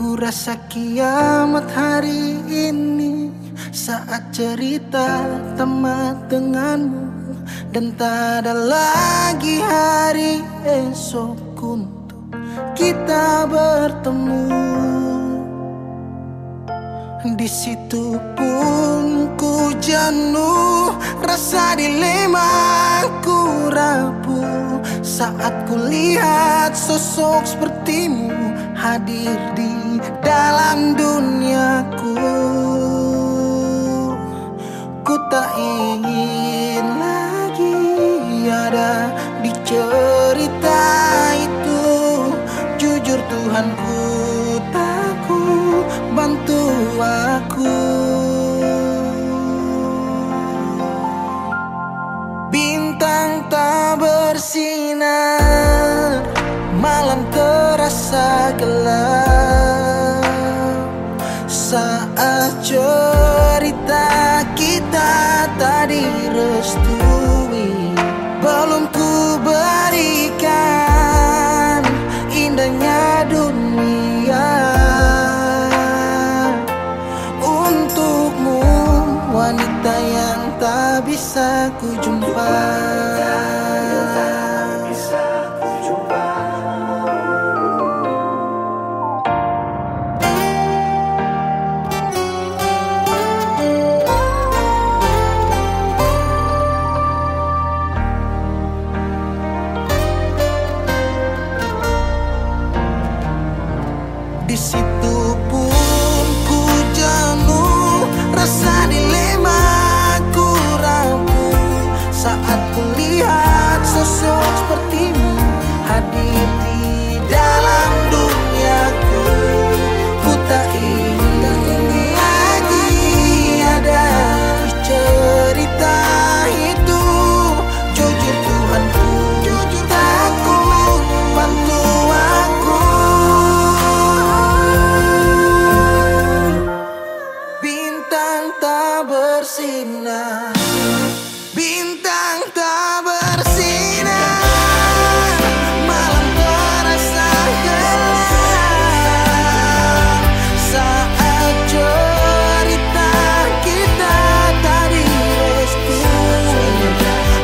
Ku rasa kiamat hari ini saat cerita tamat denganmu, dan tak ada lagi hari esok untuk kita bertemu. Di situ pun ku jenuh, rasa dilema ku rapuh saat ku lihat sosok sepertimu hadir di dalam duniaku. Ku tak ingin lagi ada di cerita itu. Jujur Tuhanku, takut bantu aku. Bintang tak bersinar, malam terasa gelap saat cerita kita tak direstui. Belum ku berikan indahnya dunia untukmu, wanita yang tak bisa ku jumpa. Di situ pun ku jenuh, rasa dilema ku rapuh saat ku lihat sosok sepertimu hadir di dalam duniaku. Ku tak ingin lagi ada di cerita itu. Jujur Tuhanku, jujur takut bantu aku. Bintang tak bersinar, bintang tak bersinar, malam terasa gelap saat cerita kita tak direstui.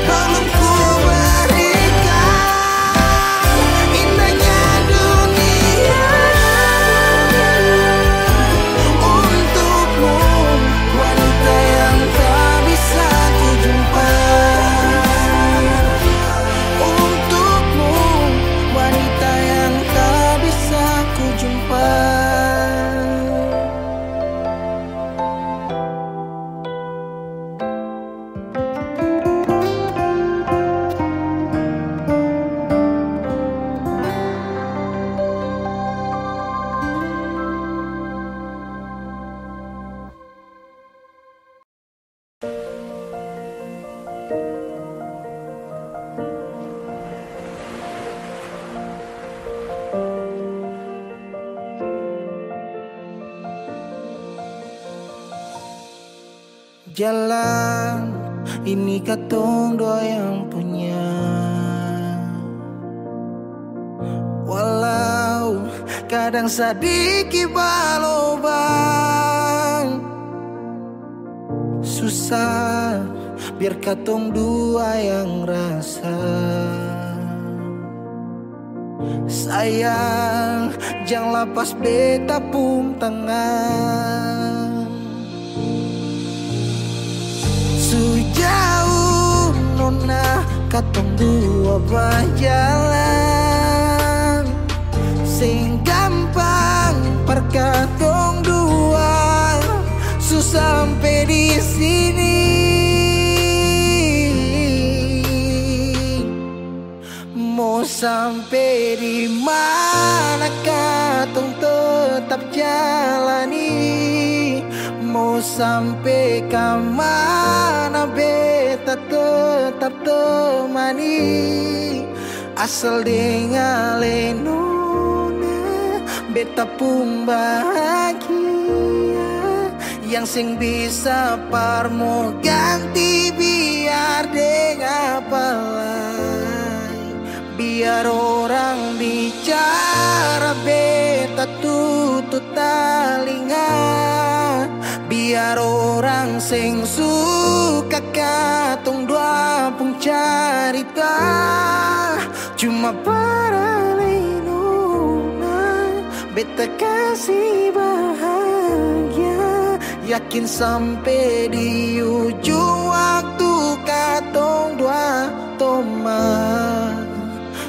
Belum ku berikan indahnya dunia untukmu, wanita yang tak bisa ku jumpa. Untukmu, wanita yang tak bisa ku jumpa. Jalan ini katong dua yang punya, walau kadang sedikit balobang. Susah biar katong dua yang rasa. Sayang jangan lepas beta pun tangan. Sejauh nona katong dua berjalan, sing gampang per katong dua susah sampai di sini. Mau sampai di mana katong tetap jalani. Mau sampai ke mana beta tetap temani. Asal dengan nona beta pun bahagia. Yang sing bisa parmo ganti biar dengan apa lain. Biar orang bicara beta tutut biar orang sing suka katong dua pun cerita cuma para lenuna beta kasih bahagia yakin sampai di ujung waktu katong dua toma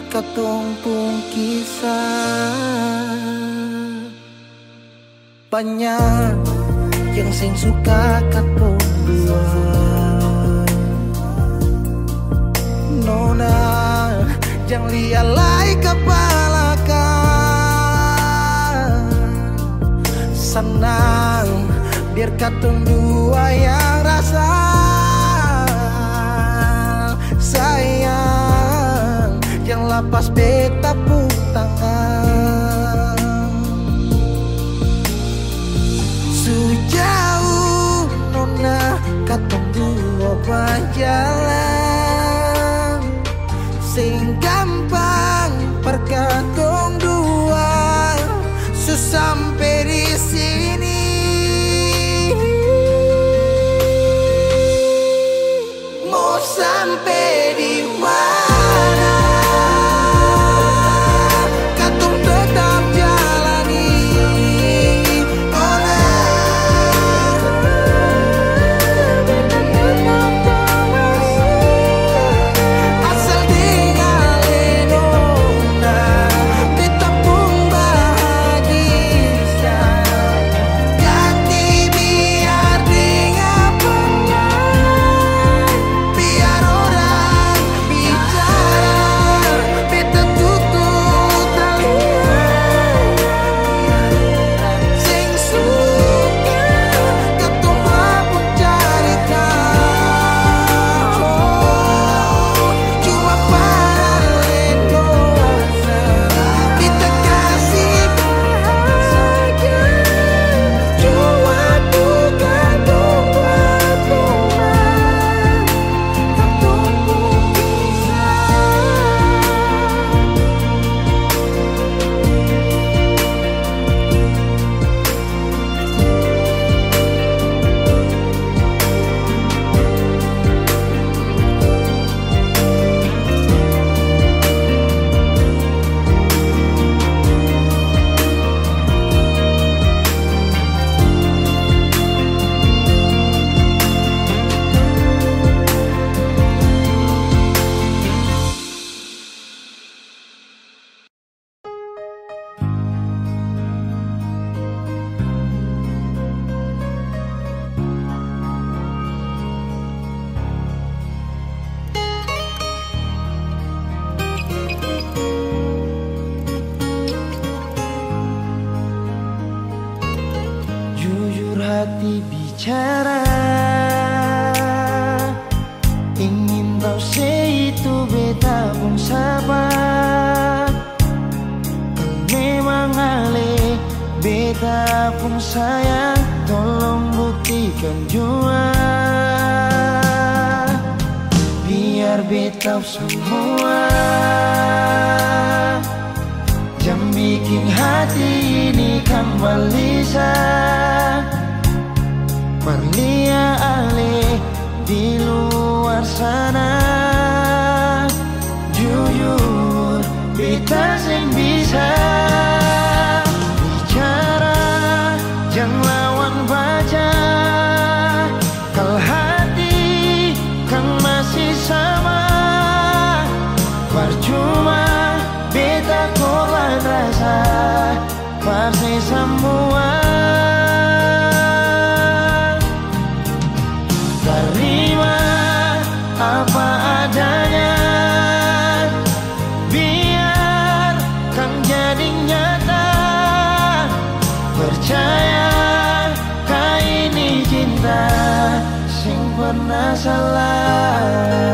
katong pun kisah banyak yang sing suka katong dua nona jangan lialai kepala kan senang biar katong dua yang rasa sayang yang lapas beta pun tangan sejauh nona katong dua berjalan sing gampang perkatong dua sesampai di sini mau sampai di mana katong tetap jalani asal tinggal nona beta pun bahagia ganti biar dengan biar orang bicara beta tutup telinga sing suka katong pun cerita cuma para lendosa beta kasih bahagia cuma bukan buat rumah katong pun jujur hati bicara ingin tahu itu beta pun sabar memang ale beta pun sayang tolong buktikan jua biar beta semua jangan bikin hati ini kembali perlia ale di luar sana jujur beta sing bisa bicara jangan lawan baca kalau hati kan masih sama percuma beta korban rasa pasti semua terima apa adanya biar kan jadi nyata percaya kau ini cinta sing pernah salah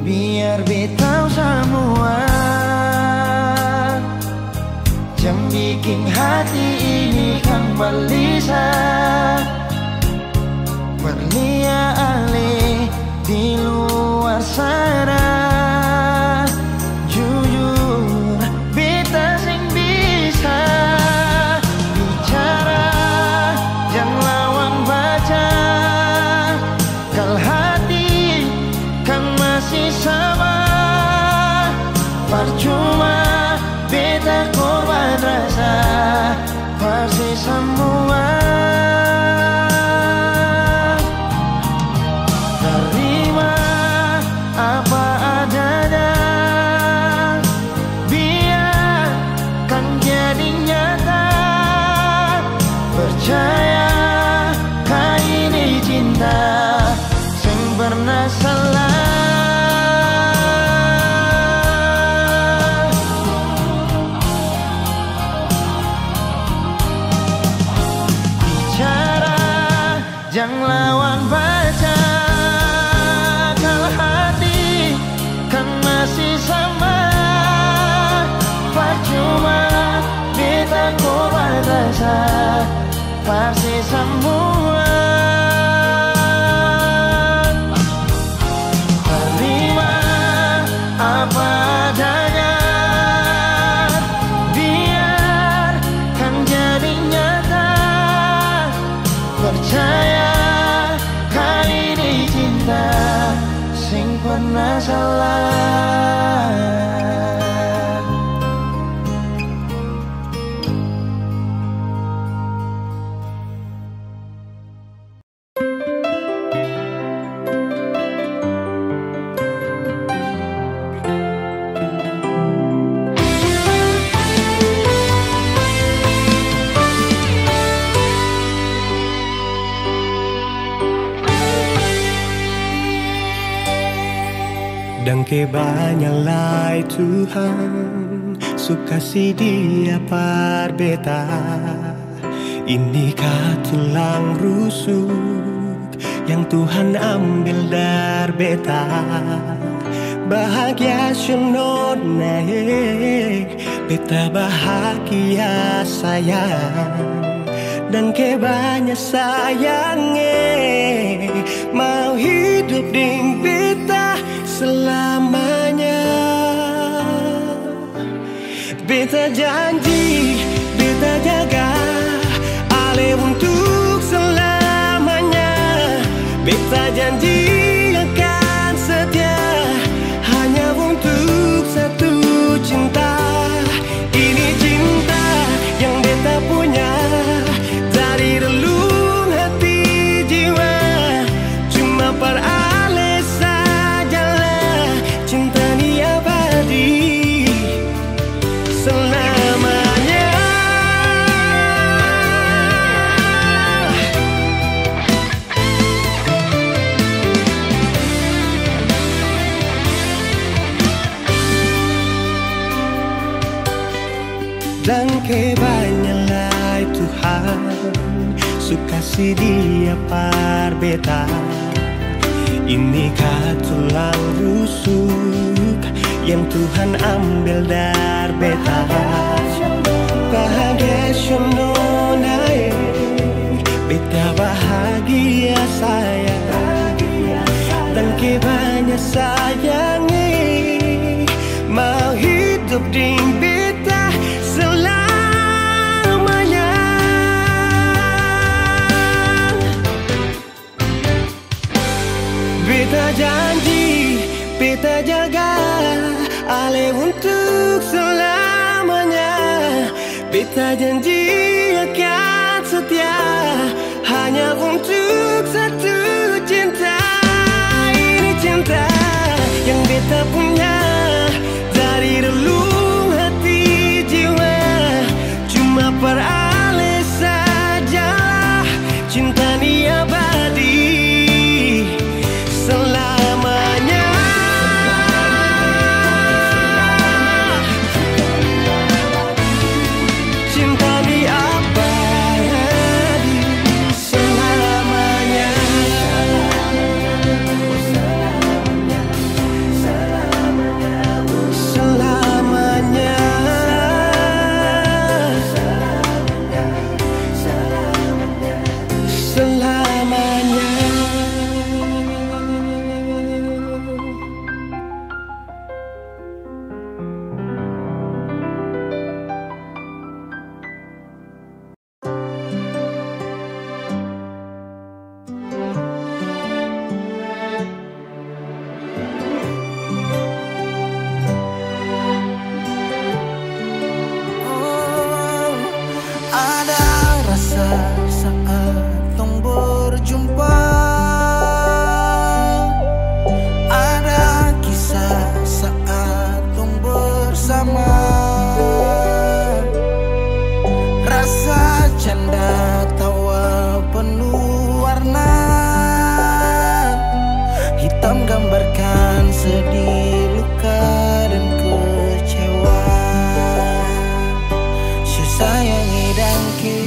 biar beta semua yang bikin hati ini kan gelisah. Berlian-lian di luar sana, jujur beta sing bisa bicara, jangan lawan baca. Kalau hati kan masih sama, percuma beta korban rasa, pasti semua. Terima apa adanya, biarkan jadi nyata. Percaya kali ini cinta sing pernah salah. Jangan lawan baca, kalau hati kan masih sama, percuma beta korban rasa, pasti semua. Terima apa adanya, biarkan jadi nyata. Percaya kali ini cinta sing pernah salah. Dan kebanyalah Tuhan suka si dia par beta. Inikah tulang rusuk yang Tuhan ambil dari beta. Bahagia senod naik, beta bahagia sayang. Dan kebanyak sayangnya mau hidup ding beta selamanya. Beta janji, beta jaga ale untuk selamanya. Beta janji akan setia hanya untuk satu cinta. Ini cinta yang beta punya dari relung hati jiwa. Cuma per ale sajalah cinta ni abadi selamanya. Dan kebanyalah Tuhan suka si dia par beta. Inikah tulang rusuk yang Tuhan ambil dari beta. Bahagia syono naik, beta bahagia sayang. Dan kebanyak sayangi mau hidup ding beta selamanya. Beta janji, beta jaga ale untuk selamanya. Beta janji akan setia hanya untuk satu cinta. Ini cinta yang beta punya dari relung hati jiwa. Cuma per ale sajalah cinta ni abadi selamanya. Cinta ni abadi selamanya. Canda tawa penuh warna, hitam gambarkan sedih, luka dan kecewa. Sayang edangke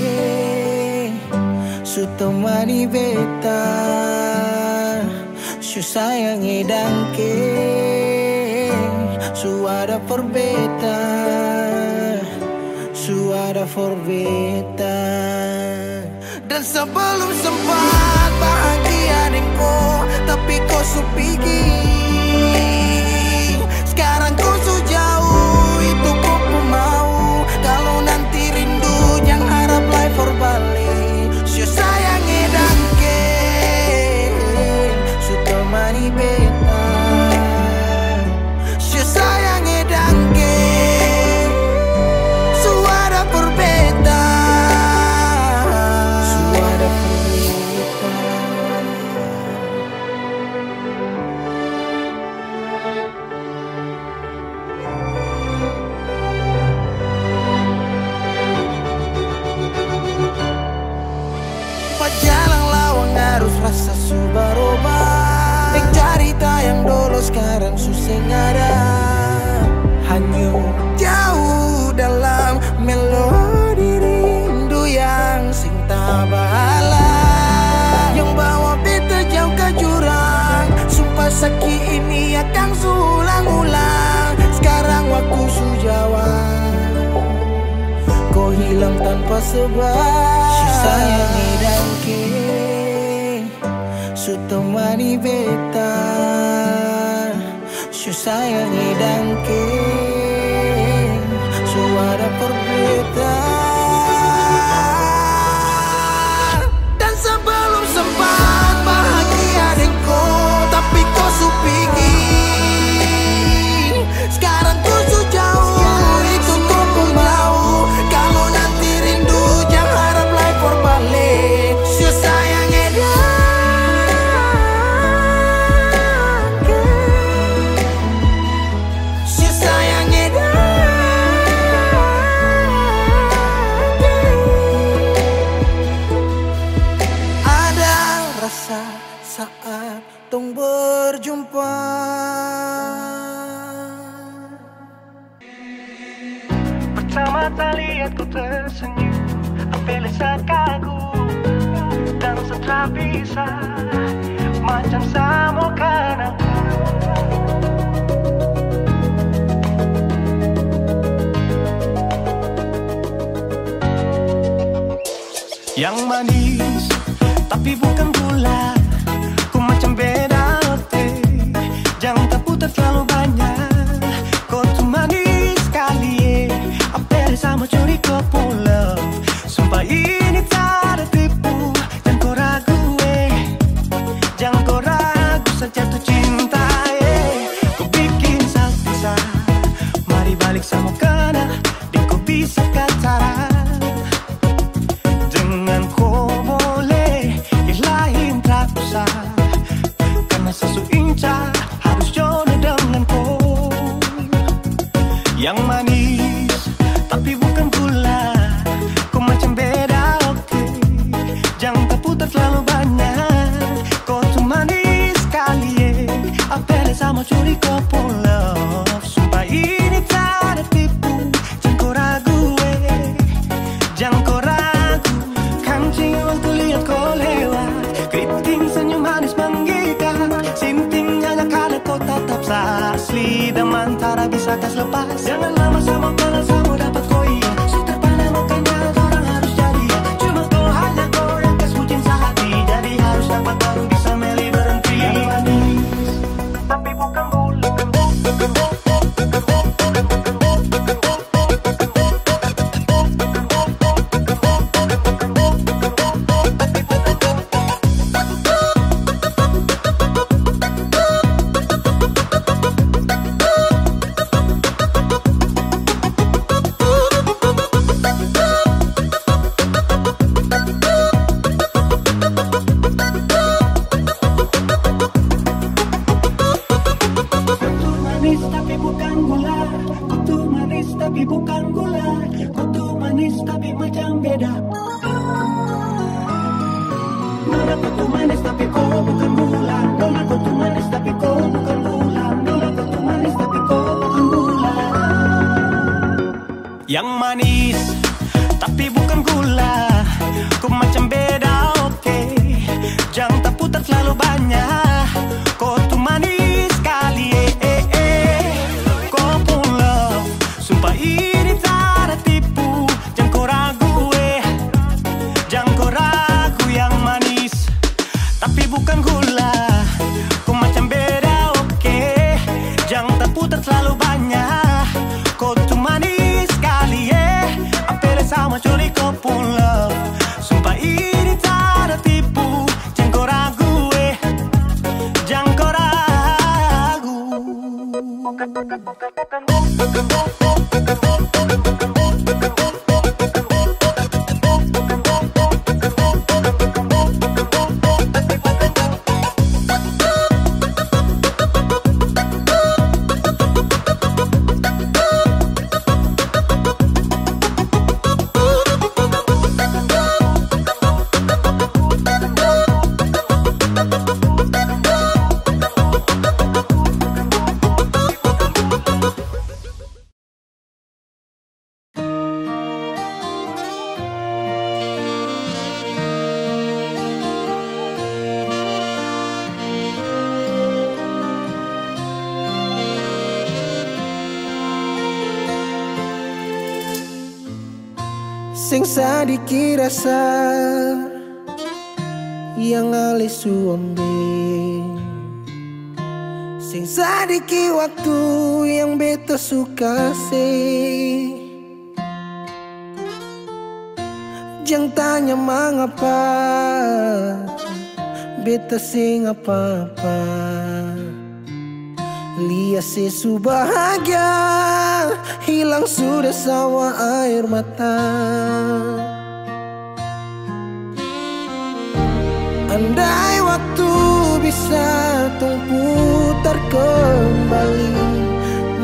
su temani beta, su sayang edangke su ada for beta, su ada for beta. Dan sebelum sempat bahagia denganku, tapi kau su pergi. Sekarang kau su jauh, itu kau pun mau. Kalau nanti rindu jangan harap life for balik. Su sayang edangke su temani beta, su sayang edangke su ada for beta, su ada for beta. Jalan lawang harus rasa su berubah. Nek cerita yang dulu sekarang susah ada. Hanyut jauh dalam melodi rindu yang sing tak bahala, yang bawa beta jauh ke jurang. Sumpah sakit ini akan ulang-ulang. Sekarang waktu su jawab, kau hilang tanpa sebab. Su sayang edangke su temani beta, su sayang edangke su ada for beta. Dan sebelum sempat bahagia denganku, tapi kau su pergi. Sekarang kau su jauh, itu kau pun mau. Kalau nanti rindu jangan harap life for balik. Su sayang edangke, su sayang edangke. Ada rasa saat tong berjumpa. Pertama kali aku tersenyum, ambil saat kagum dan setelah bisa macam sama kan aku. Yang manis tapi bukan gula, ku macam beda hati. Jangan tak putar terlalu banyak, kau tuh manis sekali. Apa sama curi kau pulang. Sumpah ini tak ada tipu, jangan kau ragu jangan kau ragu saja tuh cinta kau bikin salsa, mari balik sama kena, dan kau bisa kata. Dengan kau boleh yang lain tak usah, karena sesu inca harus jodoh dengan kau. Yang manis tapi bukan gula, kau macam beda oke. Jangan tak putar terlalu banyak, kau tuh manis sekali apa sama curi kau pulang. Sumpah ini tak ada tipu, jangan kau ragu jangan kau ragu. Kancing waktu lihat kau lewat, keriting senyum manis menggigit. Sintingnya kalau kau tetap asli, dan mantara bisa kas lepas. Jangan lama sama kalau sama dapat kau iya. Su terpana makanya orang harus jadi ya. Cuma kau hanya kau yang kas bucin sehati, jadi harus dapat baru bisa meli berhenti. Yang manis tapi bukan gula. Tapi bukan gula, kau tuh manis tapi bukan gula, kau tuh manis manis tapi macam beda. Nona kau tuh manis tapi kau bukan gula. Nona kau tuh manis tapi kau bukan gula. Nona kau tuh manis tapi kau bukan gula. Yang manis tapi bukan gula. Kau macam beda, oke. Jangan tak putar terlalu banyak. Kau tuh manis sekali, Kau pun love, sumpah ini tak ada tipu. Jangan kau ragu, jangan kau ragu. Yang manis tapi bukan gula. Kau macam beda, oke. Jangan tak putar terlalu banyak. Kau tuh manis sekali, apel sama curi kau pun love. Sumpah ini tak ada tipu. Jangan kau ragu, jangan kau ragu. Sing sadiki rasa yang alis suambe, sing sadiki waktu yang beta suka sih. Jangan tanya mengapa beta sing apa-apa. Lihat sesu bahagia hilang sudah sama air mata. Andai waktu bisa tung putar kembali,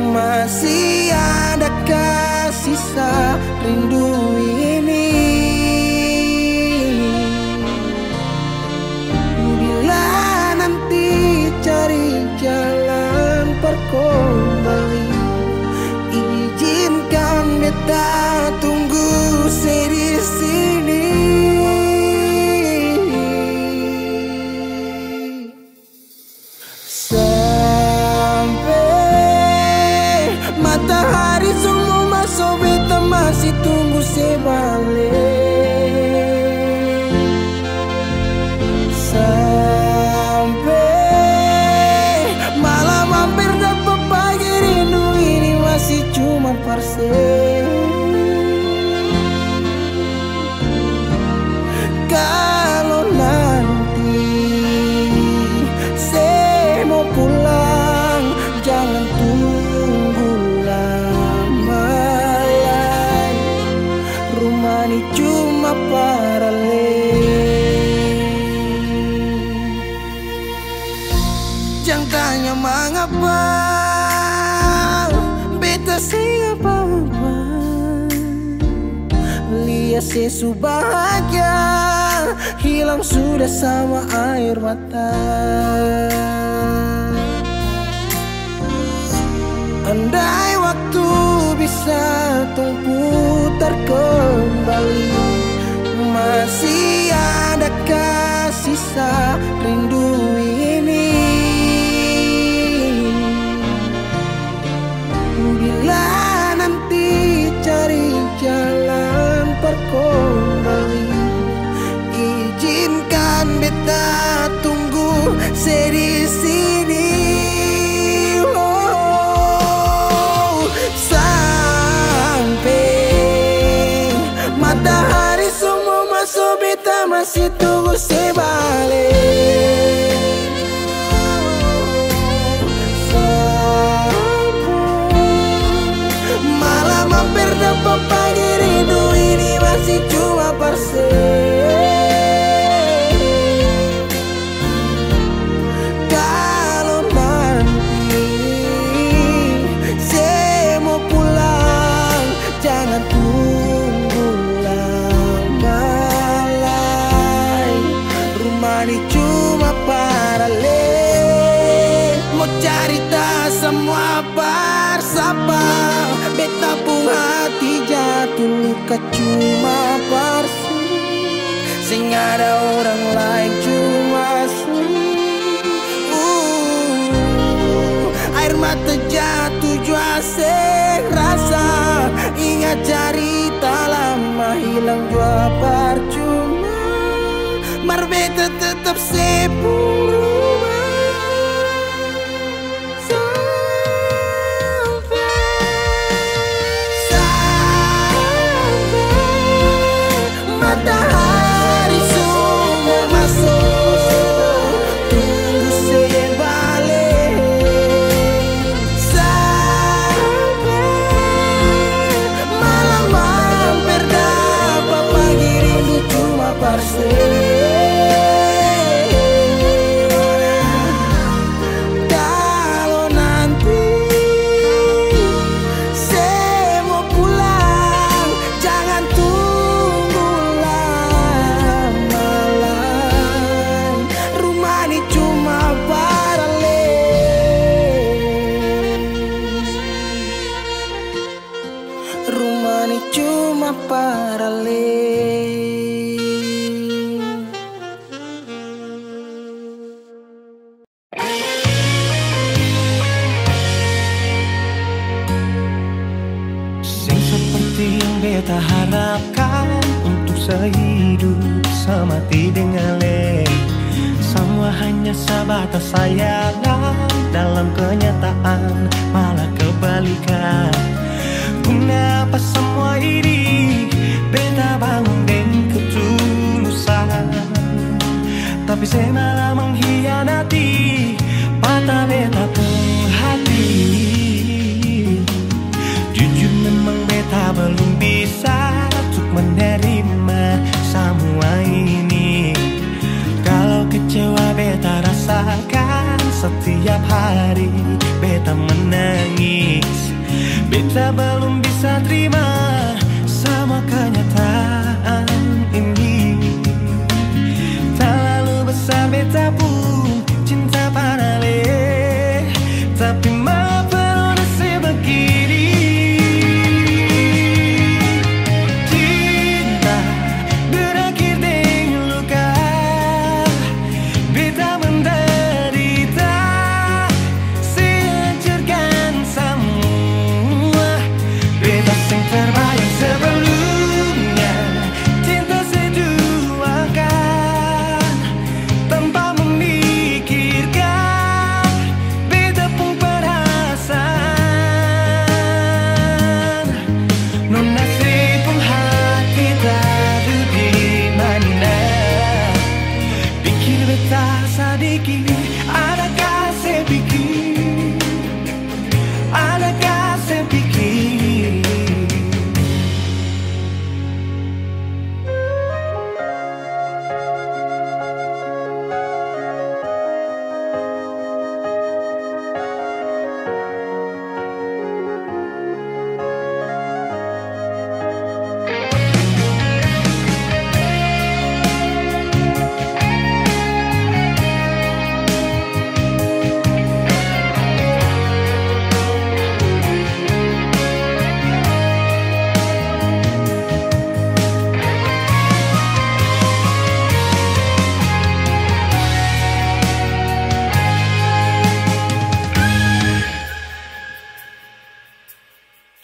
masih adakah sisa rindu ini? Bila nanti cari jalan kembali, izinkan beta tunggu di sini. Sampai matahari semua masuk, beta masih tunggu sebalik. Sampai malam hampir dapat pagi, rindu ini masih cuma parse. Kalau nanti saya mau pulang, jangan tunggu lama. Rumah ini cuma paralel. Jangan tanya mengapa beta sing apa-apa. Lihat sesu bahagia hilang sudah sama air mata. Andai waktu bisa tung putar kembali, masih adakah sisa rindu ini? Bila nanti cari jalan kembali, izinkan beta tunggu di sini. Oh, sampai matahari semua masuk, beta masih tunggu sebalik. Malam hampir dapat pagi, rindu ini masih cuma parse. Kalau nanti saya mau pulang, jangan tunggu mereka cuma palsu, sing ada orang lain cuma air mata jatuh jua rasa, ingat cerita lama hilang jua percuma, marbeta tetap sepuluh. Matahari semua masuk, tunggu sebalik sampai malam hampir dapat pagi rindu cuma parse. Kalau nanti saya mau pulang, jangan tunggu lama-lama. Rumah ini cuma paralel, rumah ini cuma paralel. Sing seperti yang beta harapkan, untuk sehidup semati dengan le. Semua hanya sebatas sayangan, dalam kenyataan malah kebalikan. Kenapa semua ini beta bangun dengan ketulusan, tapi saya malah mengkhianati, patah beta pun hati. Jujur memang beta belum bisa untuk menerima semua ini. Kalau kecewa beta rasakan setiap hari, beta menangis. Beta belum bisa terima sama kenyataan ini. Terlalu besar beta pun cinta paralel, tapi maaf nasib begini. Cinta berakhir dengan luka, beta menderita, sehancurkan semua. Beta sing terbayang sebelumnya, cinta seduakan tanpa memikirkan beta pun perasaan. Non nasib pun hati tahu di mana, pikir beta sedikit, adakah saya pikir, adakah saya pikir.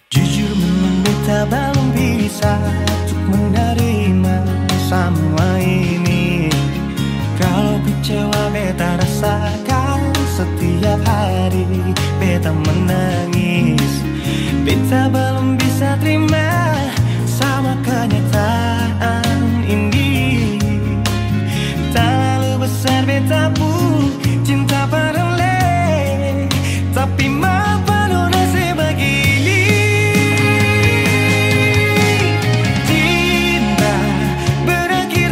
Jujur memang beta belum bisa untuk menerima semua ini. Kalau kecewa beta rasakan setiap hari, beta menangis. Beta belum bisa terima sama kenyataan ini. Terlalu besar beta pun cinta paralel, tapi maaf nasib begini. Cinta berakhir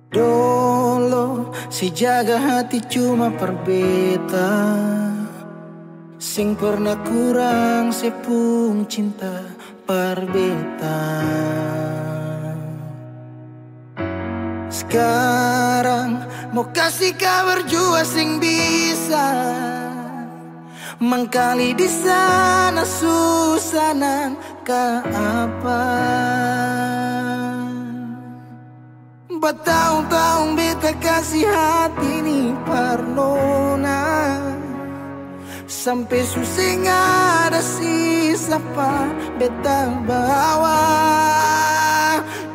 Dolo si jaga hati cuma per beta, sing pernah kurang sepung cinta per beta. Sekarang mau kasih kabar jua sing bisa mangkali di sana susah nang ka apa. Bertahun-tahun beta kasih hati ni parnona, sampai susah ada sisa pa beta bawa.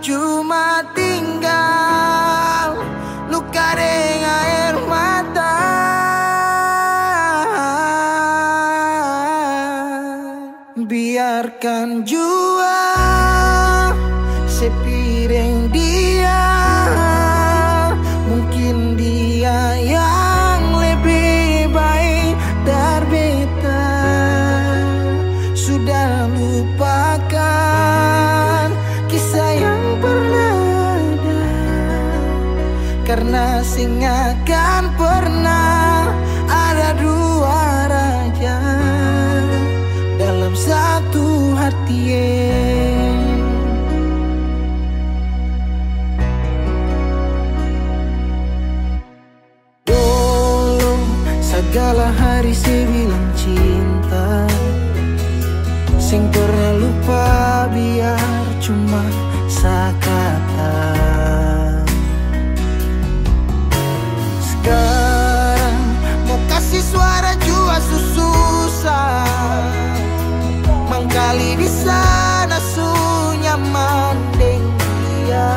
Cuma tinggal luka dengan air mata. Biarkan jua sepiring dia, mungkin dia yang lebih baik dari beta. Sudah lupakan kisah yang pernah ada, karena sing akan pernah ada dua raja dalam satu hati. Dulu segala hari saya bilang cinta, sing pernah lupa biar cuma sekata. Sekarang mau kasih suara jua susah, mangkali di sana su nyaman deng dia.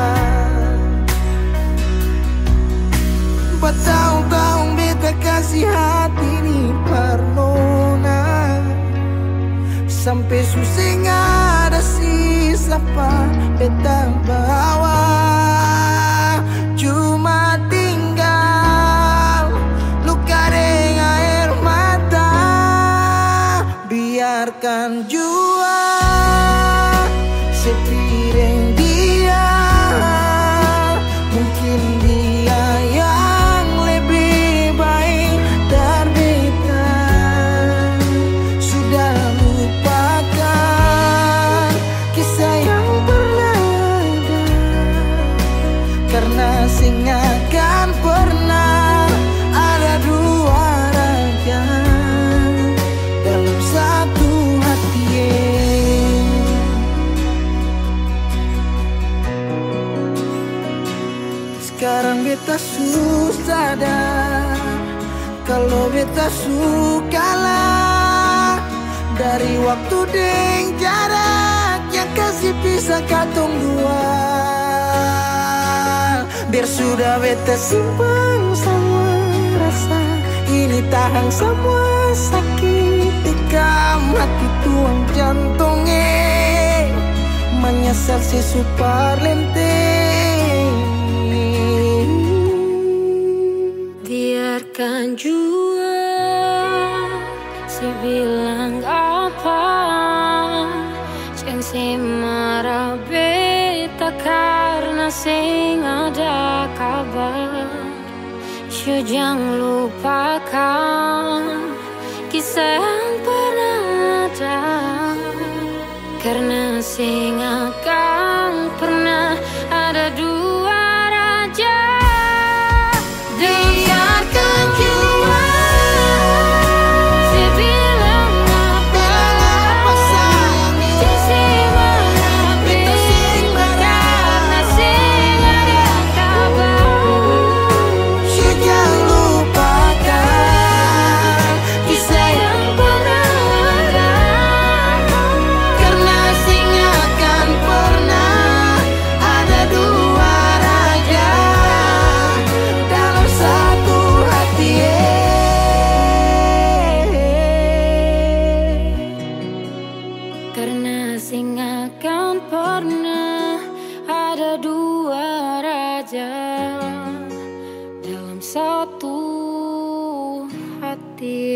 Bertahun-tahun beta kasih hati ni parnona, sampai susah ada sisa pa beta bawa. Cuma tinggal luka dengan air mata. Biarkan jua sepiring dia, mungkin dia yang lebih baik dari beta. Sudah lupakan kisah yang pernah ada, karena sing akan pernah ada dua raja dalam satu hati. Sekarang beta susah sadar kalau beta sukalah dari waktu deng jarak yang kasih pisah katong dua. Biar sudah beta simpan semua rasa ini, tahan semua sakit tikam hati tuang jantungnya, menyesal si super lenteng. Biarkan jua si bilang apa, jangan si marah beta karena sing ada kabar. Jangan lupakan kisah yang pernah ada, karena sing akan pernah ada dua raja. Biarkan jua si bilang apa, jangan si marah beta karena sing ada kabar. Jangan lupakan kisah yang pernah ada, karena sing akan pernah ada dua raja dalam satu hati. Karena sing akan pernah ada dua raja dalam satu hati.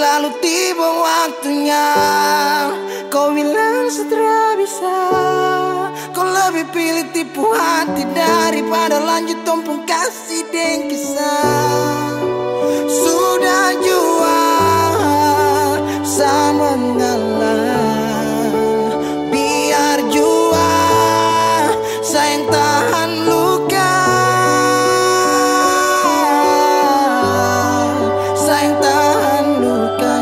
Lalu tiba waktunya, kau bilang setelah bisa. Kau lebih pilih tipu hati daripada lanjut tumpung kasih dan kisah. Sudah jual sama ngalah, biar jua sayang tahan luka, sayang tahan luka.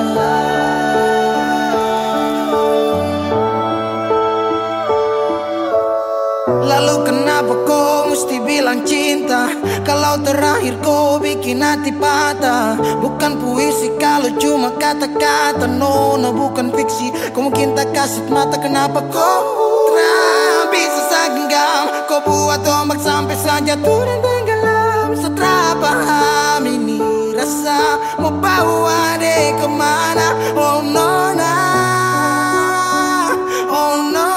Lalu kenapa kau mesti bilang cinta kalau terakhir kau bikin hati patah? Bukan puisi kalau cuma kata-kata, no, bukan fiksi. Kau mungkin tak kasih mata, kenapa kau bisa segenggam? Kau buat ombak sampai saja turun tenggelam. Setelah paham ini rasa mau bawa deh kemana? Oh no, oh no.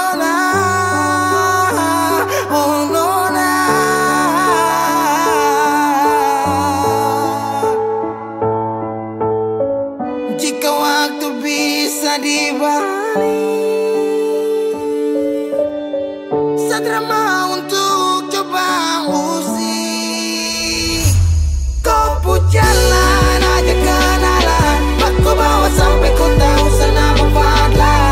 Jika waktu bisa dibalik, Satria mau untuk coba usik. Kau pun jalan aja kenalan, aku bawa sampai kau tahu senama Fadlan.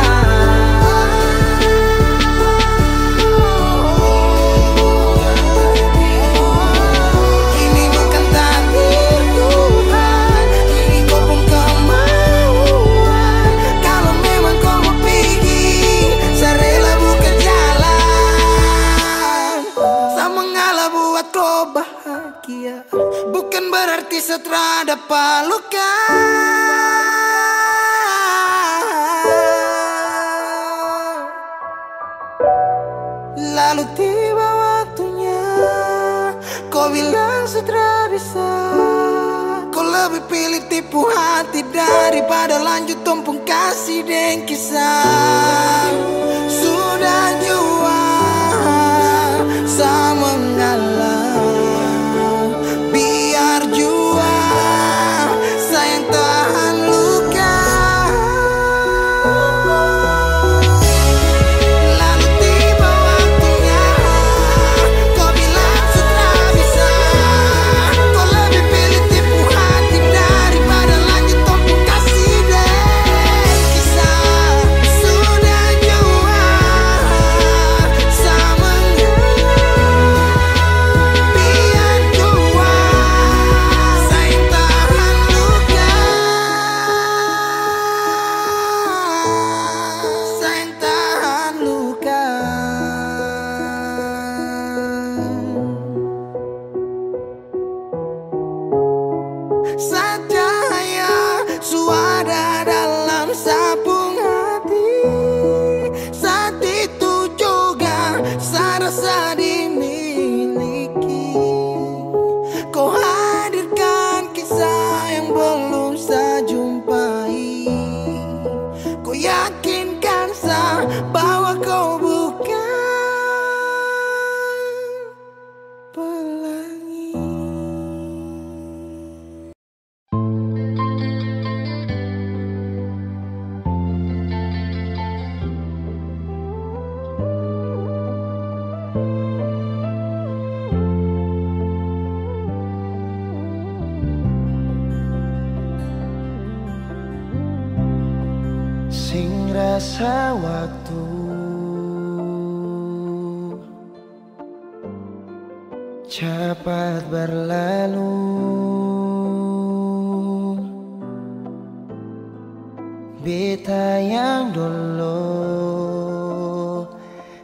Ini bukan takdir Tuhan, ini kau pun kemauan. Kalau memang kau mau pergi, saya rela buka jalan. Saya mengalah buat kau bahagia, bukan berarti Satria dapat luka. Lalu tiba waktunya, kau bilang Satria bisa. Kau lebih pilih tipu hati daripada lanjut tumpung kasih dan kisah. Sudah jual sama ngalah, biar jua sayang tahan luka. Lalu tiba waktunya, kau bilang Satria bisa. Kau lebih pilih tipu hati daripada lanjut tumpung kasih dan kisah. Sudah jual sama ngalah, biar jua sayang tahan luka, sayang tahan luka. Cahaya suara dalam sabung hati, saat itu juga saya rasa dimiliki. Kau hadirkan kisah yang belum saya jumpai. Kau yakinkan saya bahwa kau bukan pelangi. Sing rasa waktu cepat berlalu, beta yang dulu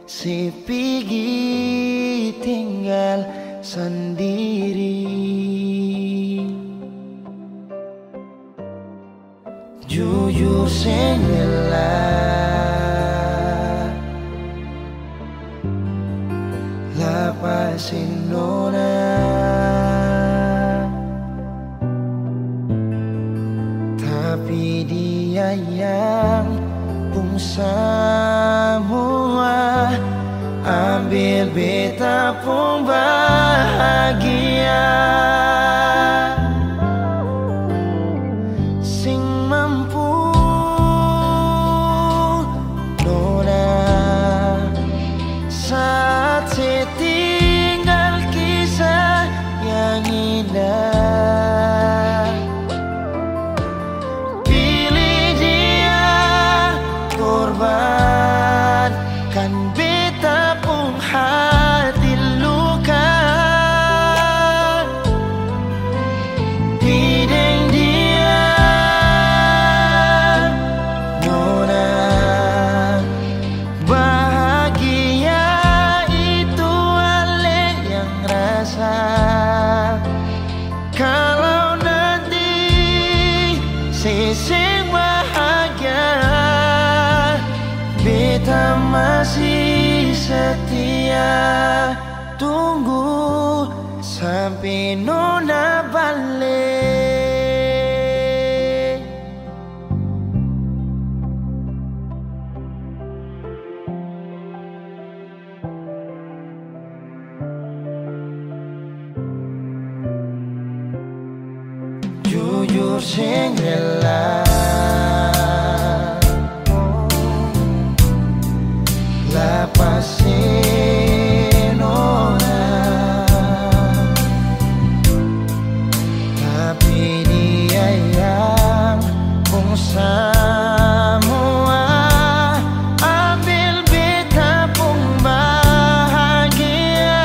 si pergi tinggal sendiri. Jujur sendela lapasin nona, tapi dia yang pun semua ambil beta pun bahagia. Sing sing bahagia. Beta masih setia, tunggu sampai nona balik. Jujur sing rela lepasin orang, tapi dia yang pun semua ambil beta pun bahagia.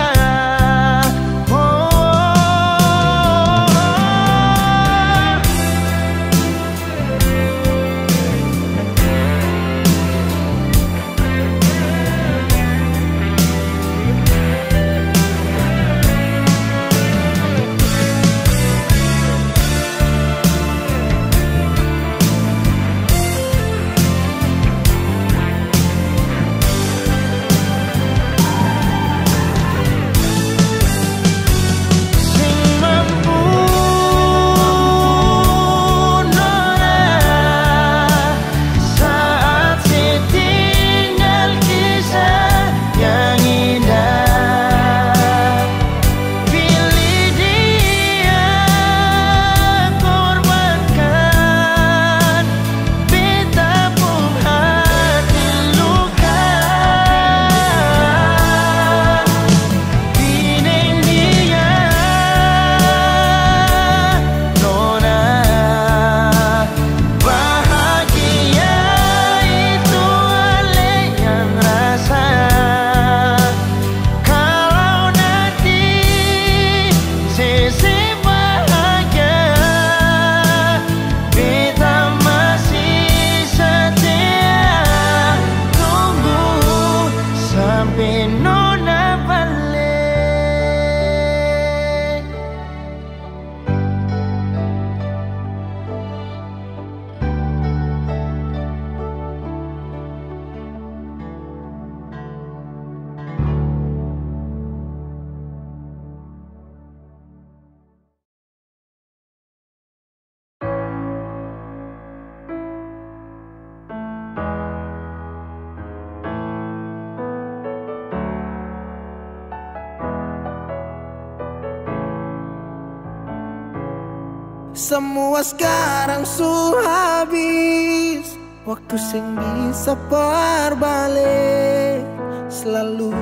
Semua sekarang sudah habis, waktu sing bisa berbalik. Selalu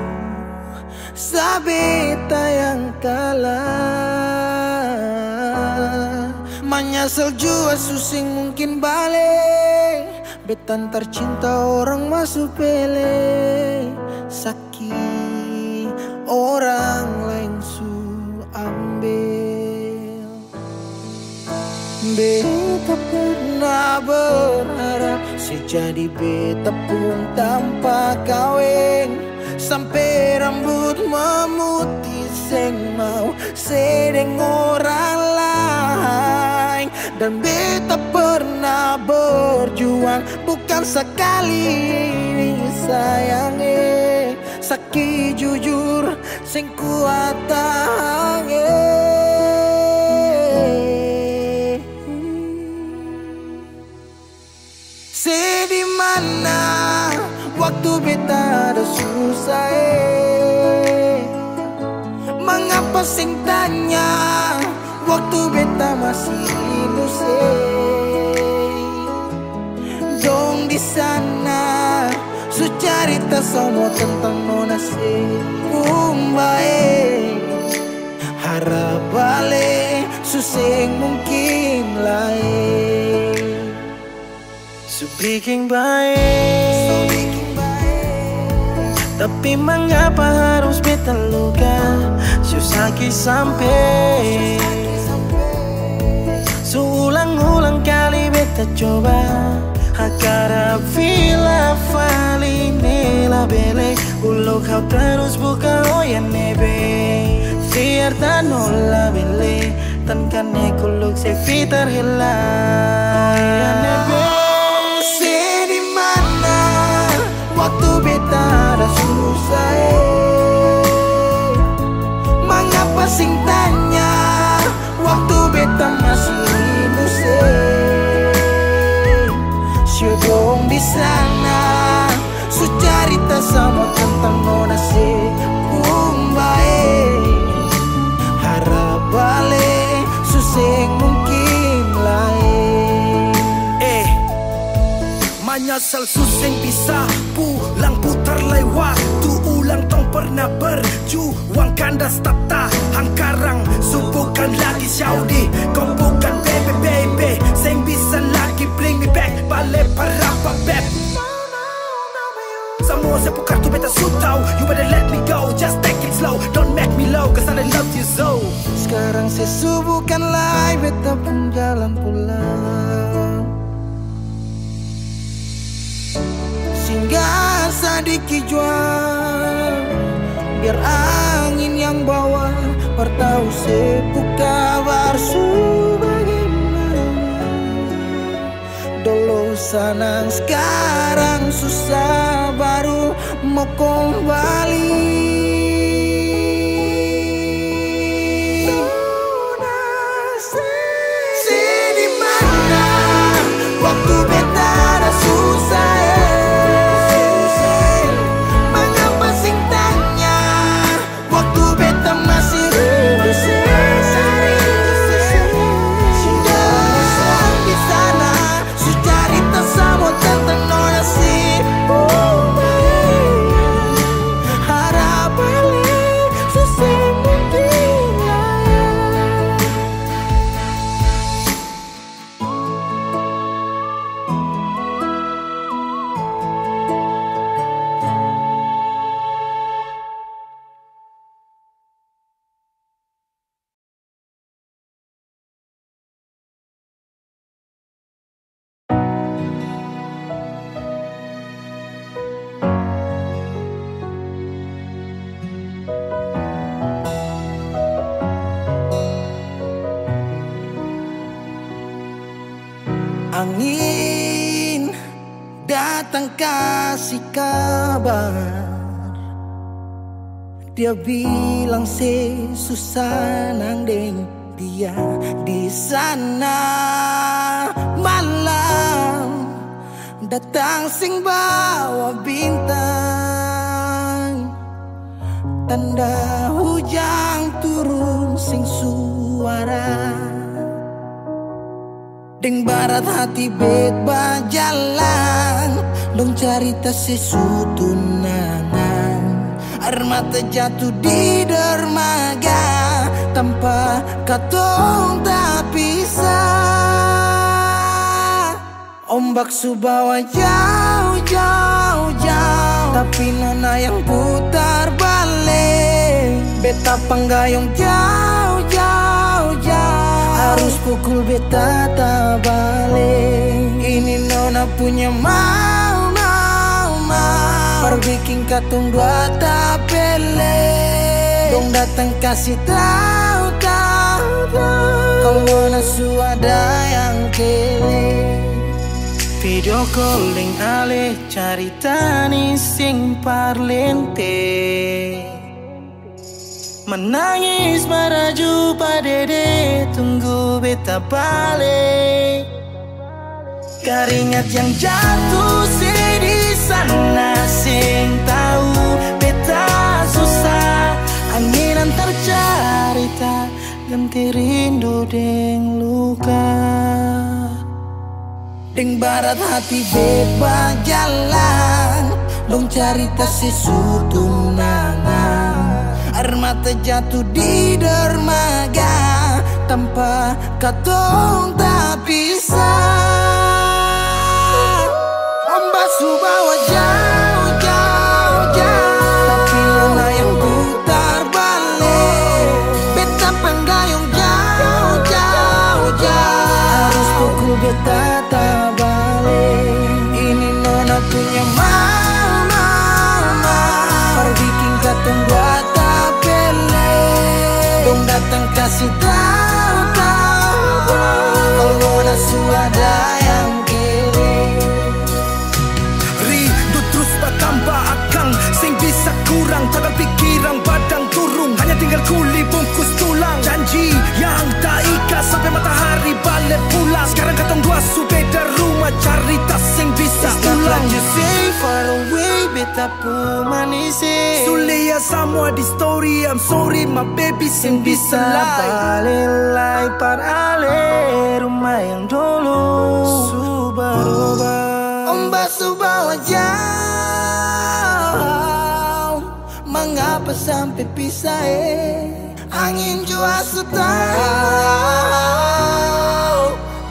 sabeta yang kalah, menyesal jua susing mungkin balik. Betan tercinta orang masuk pele, sakit orang lain su ambil. Beta pernah berharap sejadi beta pun tanpa kawin, sampai rambut memutih seng mau sedeng orang lain. Dan beta pernah berjuang bukan sekali sayangi, sakit jujur sing kuat tahangi. Di mana waktu beta ada susah, mengapa sing tanya waktu beta masih hidup dong di sana su cerita semua tentang nona umbae, harap balik susing mungkin lain. So bikin baik, tapi mengapa harus beta luka? Susaki sampai seulang-ulang kali beta coba agar vila fali nela bele ulo kau terus buka oya nebe fiar tanola bele Tan kan kuluk se fitar hilang. Di mana waktu beta ada susah mengapa sing tanya waktu beta masih rindu syedong di sana su cerita sama tentang nona se kumbae harap balik suseng mungkin lain. Menyesal suseng bisa pulang putar lai waktu ulang tong pernah berjuang kandas tata hangkarang subukan lagi Saudi kau bukan baby sing bisa lagi bring me back balik para beb semua sepukar tu beta sutau you better let me go just take it slow don't make me low cause I love you so. Sekarang saya subuhkan lai beta pun jalan pulang singgah sadiki jual biar angin yang bawa bertahu sepuk kabar su bagaimana dulu senang sekarang susah baru mau kembali. Di mana waktu beta ada susah angin datang kasih kabar dia bilang susah nang deng dia di sana malam datang sing bawa bintang tanda hujan turun sing suara deng barat hati bet bajalan dong cerita sesutunangan air mata jatuh di dermaga tanpa katong tak pisah ombak subawa jauh tapi nona yang putar balik beta panggayong jauh harus pukul beta tak balik ini nona punya mau perbikin katong dua tak pele dong datang kasih tahu kalau nona suada yang kele video calling ale carita ni sing parlente menangis maraju padede tunggu beta balik keringat yang jatuh di sana sing tahu beta susah angin antar carita ganti rindu deng luka deng barat hati beba jalan dong carita sesutunangan air mata jatuh di dermaga tanpa katong tak pisah ombak subawa jauh tapi nona yang putar balik beta panggayong jauh harus pukul beta tak balik ini nona punya mama perbikin katong buat dong datang kasih tahu suada yang kiri. Rindu terus bertambah akang, sing bisa kurang, takkan pikiran badang turung. Hanya tinggal kuli bungkus tulang, janji yang tak ikhlas sampai matahari balik pulang. Sekarang katong dua su beda rumah, cari tas sing bisa ulang. You say far away, beta pu manisi. Sulia semua di story, I'm sorry my baby sing bisa Balelai parale rumah yang dulu Subarubah Ombak subawa jauh, mengapa sampai pisah Angin jua tahu,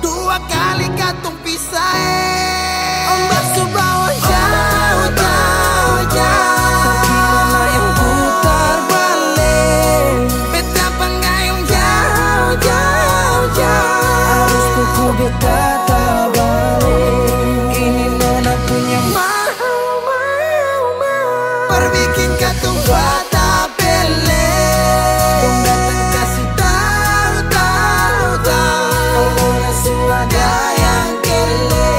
dua kali katong pisah Ombak subawa jauh, jauh, jauh yang putar balik. Beta pengayung jauh, jauh, jauh. Harus kuku beta tak balik. Ini nona punya mau, perbikin katong bata pele. Kong datang kasih tahu, tahu, tahu. Nona suada yang kele.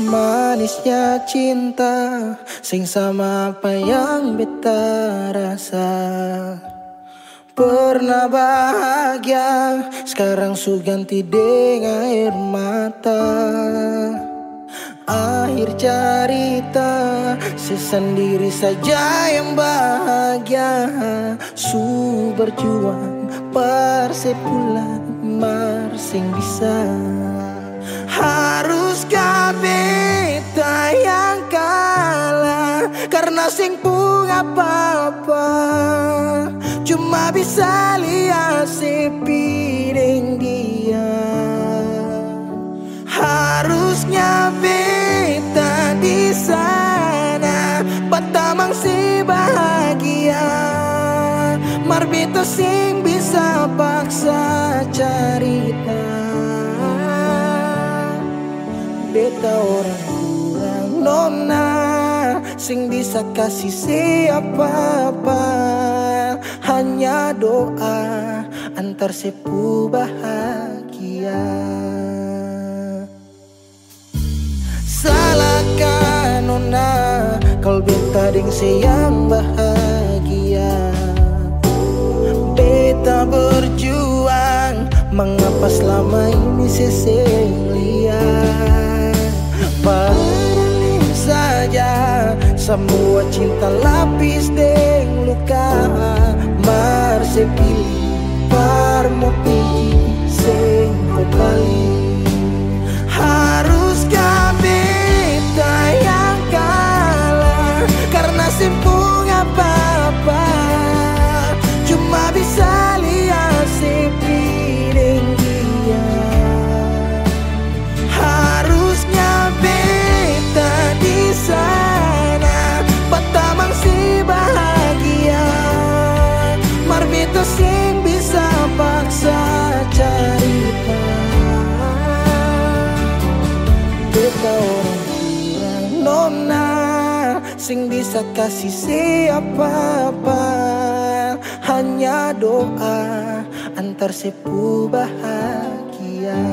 Manisnya cinta, sing sama apa yang beta rasa. Pernah bahagia, sekarang su ganti dengan air mata. Akhir cerita, sesendiri saja yang bahagia. Su berjuang, persepulan, marsing bisa. Haruskah beta yang kalah karena sing pun apa-apa, cuma bisa lihat sepiring dia. Harusnya beta di sana, batamang si bahagia. Mar beta sing bisa paksa cerita. Beta orang kurang nona, sing bisa kasih siapa-apa. Hanya doa antar sepu bahagia. Salahkah nona kalau beta deng sayang bahagia. Beta berjuang, mengapa selama ini seseng lihat. Padahal saja semua cinta lapis deng luka. Mar sepilih par mo pilih seng kembali. Haruskah beta yang kalah karena simpung apa-apa, cuma bisa lihat sepi deng dia. Harusnya beta di sana, batamang si bahagia. Mar beta sing bisa paksa cerita. Beta orang kurang nona, sing bisa kasih siapa-apa. Hanya doa antar sepu bahagia.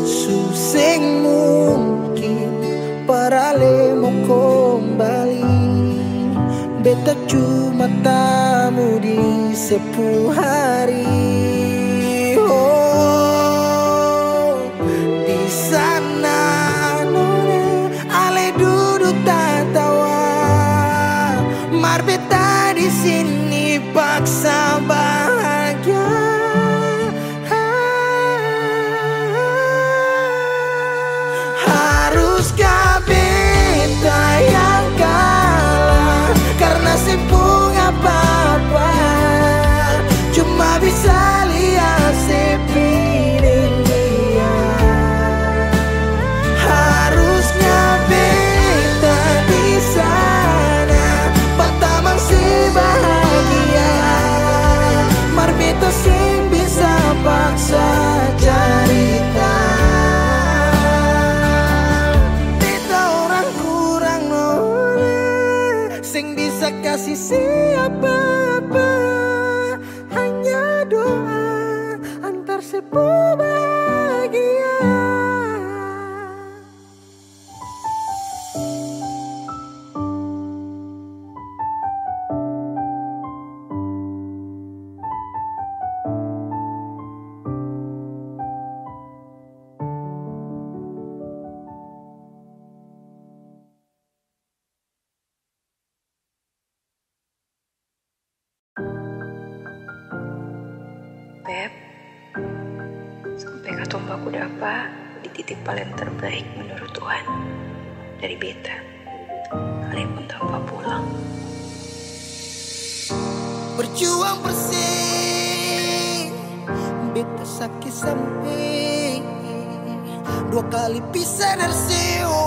Suseng mungkin parale mo kembali. Beta cuma tamu di sepu hari. Oh, di sana nona ale duduk tatawa. Mar beta di sini paksa bahagia. Haruskah beta yang kalah karena simpung apa-apa, tersisi apa-apa, hanya doa antar sepupu bahagia. Beb, sampai katong baku dapa di titik paling terbaik menurut Tuhan dari beta, kalaupun tanpa pulang. Berjuang bersih, beta sakit sampai 2 kali pisah dari seo,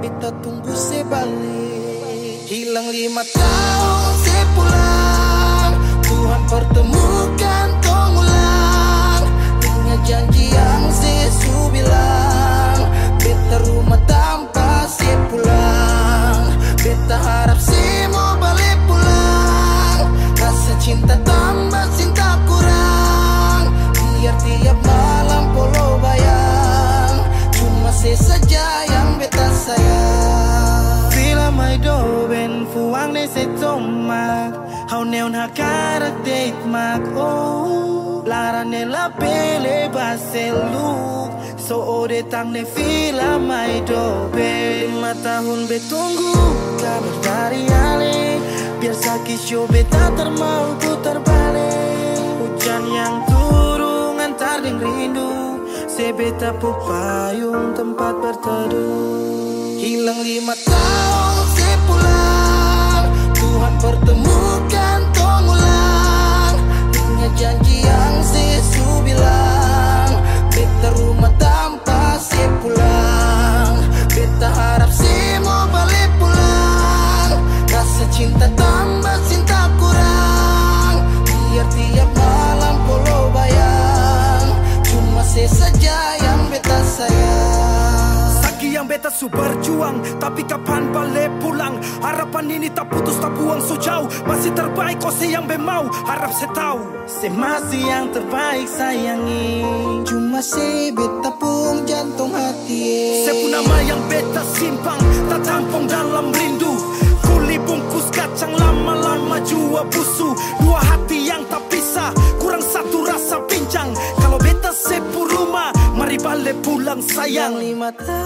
beta tunggu sebalik. Hilang 5 tahun sepulang, Tuhan pertemukan tong ulang. Ingat janji yang Yesus bilang, beta rumah tanpa sepulang. Beta harap semua balik pulang. Rasa cinta tambah cinta kurang, biar tiap malam polo bayang. Cuma saja yang beta sayang. Fila mai do ben fuang ne se tomak, hau neon hakarak date mak oh. Larane la pele baseluk, so ode tang ne fila mai do ben. 5 tahun betunggu kabar dari Ale, biar sakit show beta termau putar balik. Hujan yang turun antar deng rindu, sebeta pupayung tempat berteduh. Hilang 5 tahun sepulang, Tuhan pertemukan tong ulang. Ingat janji yang Yesus bilang, beta rumah tanpa sepulang. Beta harap semua balik pulang. Rasa cinta tambah cinta kurang, biar tiap malam polo bayang. Cuma saja yang beta sayang. Saki yang beta su berjuang, tapi kapan balik pulang? Harapan ini tak putus tak buang so jauh, masih terbaik kau se yang bemau. Harap se tahu, Se masih yang terbaik sayangi, cuma se beta pun jantung hati. se pun nama yang beta simpang, tak tampung dalam rindu. Kuli bungkus kacang lama-lama jua busu. 2 hati yang tak pisah, kurang satu rasa pincang. Kalau beta sepu rumah, mari balik pulang sayang. 5 tahun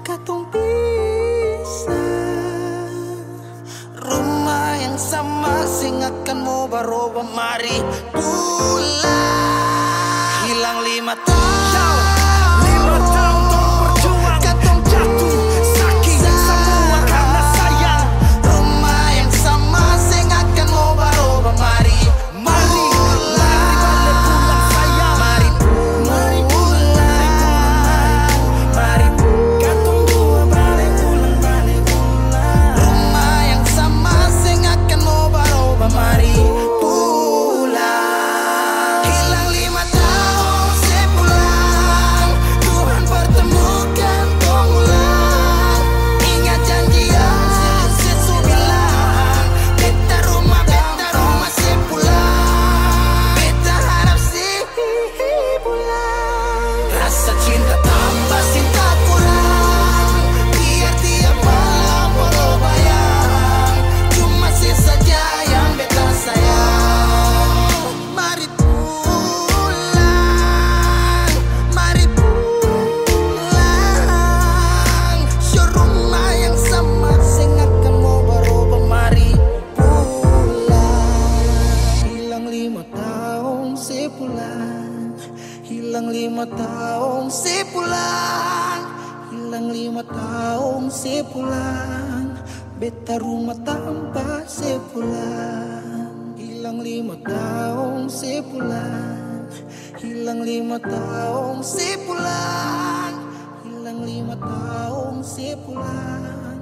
katong pisah, rumah yang sama sing akan mau baroba, mari pulang. Hilang 5 tahun, 5 tahun tong berjuang, katong jatuh sakit semua karena sayang. rumah yang sama sing akan mau baroba, mari Mari balik pulang sayang. Mari pulang, mari Katong dua balik pulang. rumah yang sama sing akan mau baroba, mari pulang. Hilang 5 tahun sepulang, Tuhan pertemukan tong ulang. Ingat janji yang Yesus bilang, beta rumah sepulang. Beta harap sih pulang. Rasa cinta tambah cinta kurang, biar tiap malam polo bayang. Cuma saja yang beta sayang. Mari pulang, mari pulang. Show rumah yang sama sing akan mau baroba, mari pulang. Hilang 5 tahun sepulang, hilang 5 tahun sepulang, hilang 5 tahun sepulang. Beta rumah tanpa sepulang. Hilang 5 tahun sepulang, hilang 5 tahun sepulang, hilang 5 tahun sepulang.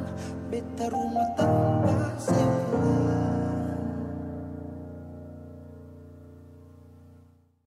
Beta rumah tanpa sepulang.